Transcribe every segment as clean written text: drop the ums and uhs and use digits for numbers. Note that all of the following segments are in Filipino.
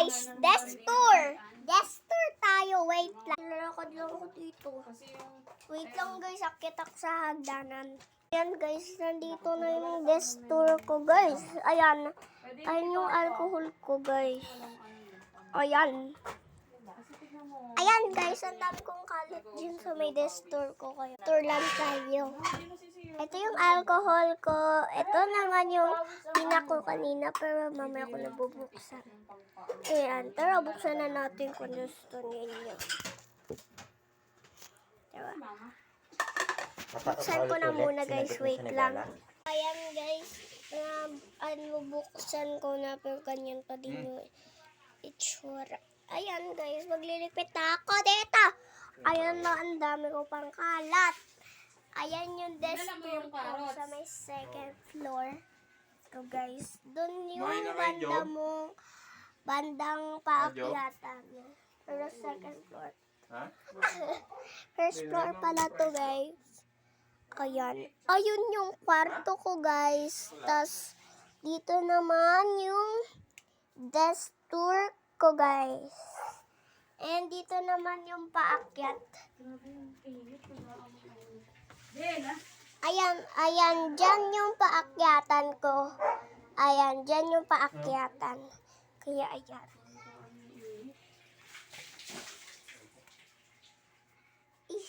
guys, desk tour. Desk tour tayo. Wait lang. Lalakad lang ako dito. Wait lang guys, akit ako sa hagdanan. Ayan guys, nandito na yung desk tour ko guys. Ayan. Ayan yung alcohol ko guys. Ayan. Ayan guys, ang dami kong kalat dyan sa may desk tour ko. Kaya tour lang tayo. Ito yung alcohol ko. Ito naman yung pinako kanina pero mamaya ko nabubuksan. Ayan, tara buksan na natin kung gusto ninyo. Diba? Buksan ko na muna guys, wait lang. Ayan guys, buksan ko na pero ganyan pa din yung itsura. Ayan guys, magliligpit na ako dito. Ayan na, ang dami ko pang kalat. Ayan yung desk tour ko sa may second floor. So guys, dun yung banda mong bandang paakyatan. Pero second floor. First floor pala to guys. Ayan. Ayun yung kwarto ko guys. Tas dito naman yung desk tour ko guys. And dito naman yung paakyat. Ayan, dyan yung paakyatan ko. Ayan, dyan yung paakyatan. Kaya ayan.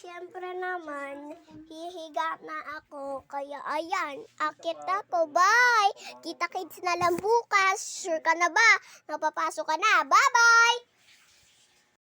Siyempre naman, hihiga na ako. Kaya ayan, akit ako. Bye! Kita-kits na lang bukas. Sure ka na ba? Napapasok ka na. Bye-bye!